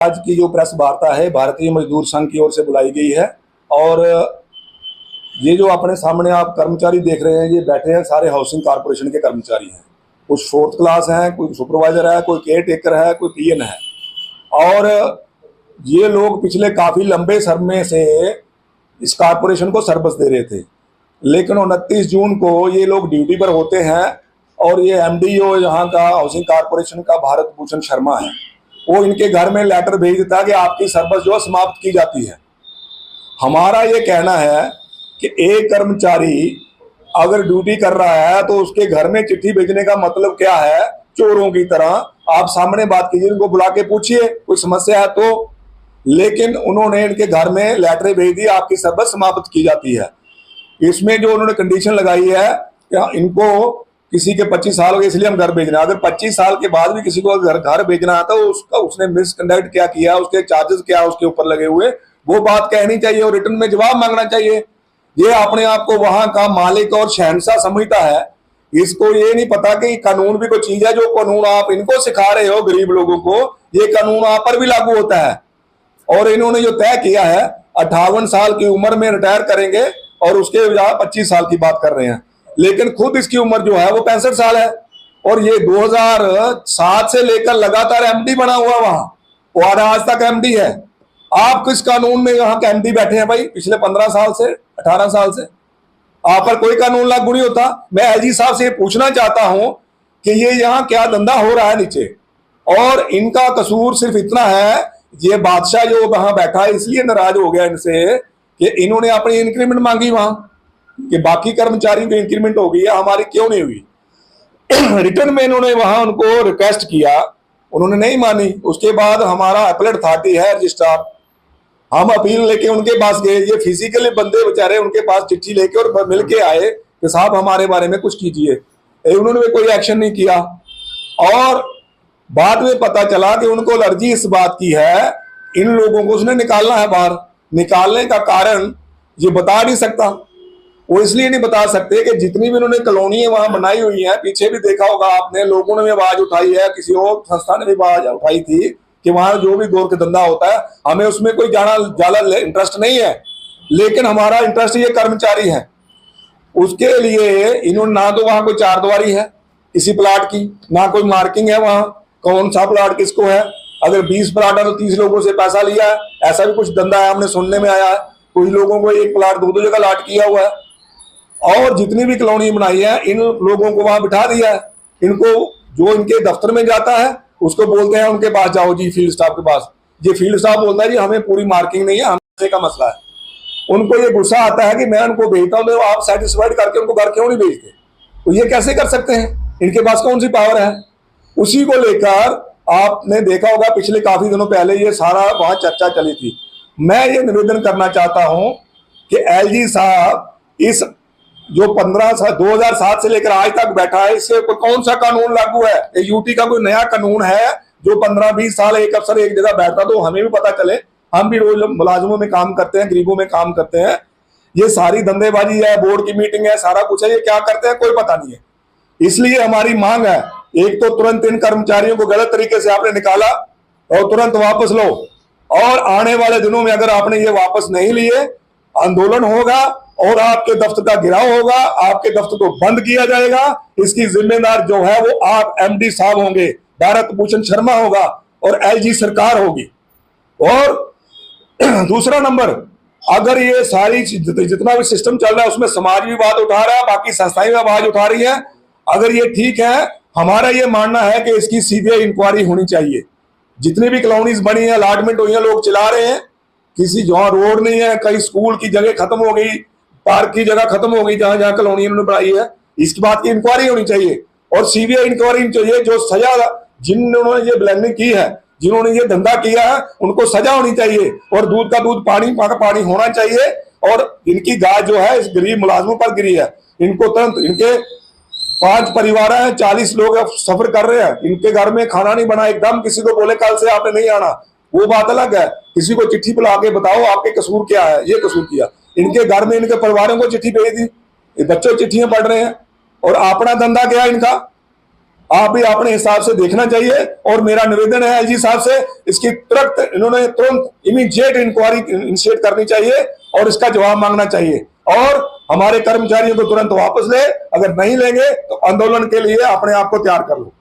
आज की जो प्रेस वार्ता है भारतीय मजदूर संघ की ओर से बुलाई गई है। और ये जो अपने सामने आप कर्मचारी देख रहे हैं, ये बैठे हैं सारे हाउसिंग कारपोरेशन के कर्मचारी हैं। कुछ फोर्थ क्लास हैं, कोई सुपरवाइजर है, कोई केयर टेकर है, कोई पीएन है। और ये लोग पिछले काफ़ी लंबे समय से इस कारपोरेशन को सर्विस दे रहे थे, लेकिन 29 जून को ये लोग ड्यूटी पर होते हैं और ये एमडीओ यहाँ का हाउसिंग कारपोरेशन का भारत भूषण शर्मा है, वो इनके घर में लेटर भेज देता है कि आपकी सर्विस जो समाप्त की जाती है। हमारा ये कहना है कि एक कर्मचारी अगर ड्यूटी कर रहा है तो उसके घर में चिट्ठी भेजने का मतलब क्या है? चोरों की तरह आप सामने बात कीजिए, उनको बुला के पूछिए कोई समस्या है तो। लेकिन उन्होंने इनके घर में लेटर भेज दी, आपकी सर्विस समाप्त की जाती है। इसमें जो उन्होंने कंडीशन लगाई है कि इनको किसी के 25 साल हो गए इसलिए हम घर भेजना है। अगर 25 साल के बाद भी किसी को घर भेजना है तो उसका उसने मिसकंडक्ट क्या किया, उसके चार्जेस क्या उसके ऊपर लगे हुए, वो बात कहनी चाहिए और रिटर्न में जवाब मांगना चाहिए। ये अपने आप को वहां का मालिक और शहंशाह समझता है। इसको ये नहीं पता कि कानून भी कोई चीज है। जो कानून आप इनको सिखा रहे हो गरीब लोगों को, ये कानून आप पर भी लागू होता है। और इन्होंने जो तय किया है 58 साल की उम्र में रिटायर करेंगे और उसके बजाय 25 साल की बात कर रहे हैं, लेकिन खुद इसकी उम्र जो है वो 65 साल है। और ये 2007 से लेकर लगातार एमडी बना हुआ वहां और आज तक एमडी है। आप किस कानून में यहाँ के एमडी बैठे हैं भाई? पिछले 15 साल से 18 साल से आप पर कोई कानून लागू नहीं होता। मैं एलजी साहब से ये पूछना चाहता हूं कि ये यहाँ क्या धंधा हो रहा है नीचे। और इनका कसूर सिर्फ इतना है, ये बादशाह जो वहां बैठा है इसलिए नाराज हो गया इनसे कि इन्होंने अपनी इंक्रीमेंट मांगी वहां कि बाकी कर्मचारियों की इंक्रीमेंट हो गई है, हमारी क्यों नहीं हुई। रिटर्न में इन्होंने वहां उनको रिक्वेस्ट किया, उन्होंने नहीं मानी। उसके बाद हमारा अपील अथॉरिटी है रजिस्ट्रार, हम अपील लेके उनके पास गए। ये फिजिकली बंदे बेचारे उनके पास चिट्ठी लेके और मिल के आए कि साहब हमारे बारे में कुछ कीजिए। उन्होंने कोई एक्शन नहीं किया। और बाद में पता चला कि उनको एलर्जी इस बात की है, इन लोगों को उसने निकालना है बाहर। निकालने का कारण ये बता नहीं सकता। वो इसलिए नहीं बता सकते कि जितनी भी उन्होंने कॉलोनी वहां बनाई हुई है, पीछे भी देखा होगा आपने, लोगों ने भी आवाज उठाई है, किसी और संस्था ने भी आवाज उठाई थी कि वहां जो भी गोर का धंधा होता है हमें उसमें कोई ज्यादा इंटरेस्ट नहीं है, लेकिन हमारा इंटरेस्ट ये कर्मचारी है। उसके लिए इन्होंने ना तो वहां कोई चारदीवारी है किसी प्लाट की, ना कोई मार्किंग है वहां कौन सा प्लाट किसको है। अगर 20 प्लाट है तो 30 लोगों से पैसा लिया है, ऐसा भी कुछ धंधा है हमने सुनने में आया है। कुछ लोगों को एक प्लाट दो जगह लाट किया हुआ है। और जितनी भी कॉलोनी बनाई है इन लोगों को वहां बिठा दिया है। इनको जो इनके दफ्तर में जाता है उसको बोलते हैं उनके पास जाओ जी, फील्ड स्टाफ के पास। ये फील्ड स्टाफ बोलता है जी हमें पूरी मार्किंग नहीं है, हमसे का मसला है। उनको ये गुस्सा आता है कि मैं उनको भेजता हूं तो आप सेटिस्फाइड करके उनको घर क्यों नहीं भेजते? तो ये कैसे कर सकते हैं? इनके पास कौन सी पावर है? उसी को लेकर आपने देखा होगा पिछले काफी दिनों पहले ये सारा वहां चर्चा चली थी। मैं ये निवेदन करना चाहता हूं कि एलजी साहब इस जो 2007 से लेकर आज तक बैठा है, इससे कौन सा कानून लागू है? यूटी का कोई नया कानून है जो 15-20 साल एक अफसर एक जगह बैठता तो हमें भी पता चले। हम भी रोज मुलाजिमों में काम करते हैं, गरीबों में काम करते हैं। ये सारी धंधेबाजी है, बोर्ड की मीटिंग है, सारा कुछ है, ये क्या करते हैं कोई पता नहीं है। इसलिए हमारी मांग है, एक तो तुरंत इन कर्मचारियों को गलत तरीके से आपने निकाला और तुरंत वापस लो। और आने वाले दिनों में अगर आपने ये वापस नहीं लिए, आंदोलन होगा और आपके दफ्तर का गिराव होगा, आपके दफ्तर को बंद किया जाएगा। इसकी जिम्मेदार जो है वो आप एमडी साहब होंगे, भारत भूषण शर्मा होगा और एलजी सरकार होगी। और दूसरा नंबर, अगर ये सारी जितना भी सिस्टम चल रहा है उसमें समाज भी बात उठा रहा है, बाकी संस्थाएं भी आवाज उठा रही है, अगर ये ठीक है, हमारा ये मानना है कि इसकी सीबीआई इंक्वायरी होनी चाहिए। जितनी भी कॉलोनीज बनी है, अलॉटमेंट हुई है, लोग चला रहे हैं, किसी जहां रोड नहीं है, कहीं स्कूल की जगह खत्म हो गई, पार्क की जगह खत्म हो गई, जहां जहां कॉलोनी उन्होंने बनाई है, इसकी बात की इंक्वायरी होनी चाहिए। और सीबीआई इंक्वायरी चाहिए। जो सजा जिन्होंने ये ब्लैंडिंग की है, जिन्होंने ये धंधा किया है, उनको सजा होनी चाहिए। और दूध का दूध पानी का पानी होना चाहिए। और इनकी गाय जो है इस गरीब मुलाजमों पर गिरी है, इनको तुरंत, इनके 5 परिवार हैं, 40 लोग सफर कर रहे हैं, इनके घर में खाना नहीं बना, एकदम किसी को बोले कल से आपने नहीं आना, वो बात अलग है। किसी को चिट्ठी बुला के बताओ आपके कसूर क्या है, ये कसूर किया। इनके घर में इनके परिवारों को चिट्ठी भेज दी, बच्चे चिट्ठियां पढ़ रहे हैं। और अपना धंधा क्या है इनका? आप भी अपने हिसाब से देखना चाहिए। और मेरा निवेदन है एलजी साहब से, इसकी इन्होंने तुरंत इमीडिएट इंक्वायरी इनिशिएट करनी चाहिए और इसका जवाब मांगना चाहिए, और हमारे कर्मचारियों को तुरंत वापस ले। अगर नहीं लेंगे तो आंदोलन के लिए अपने आप को तैयार कर लो।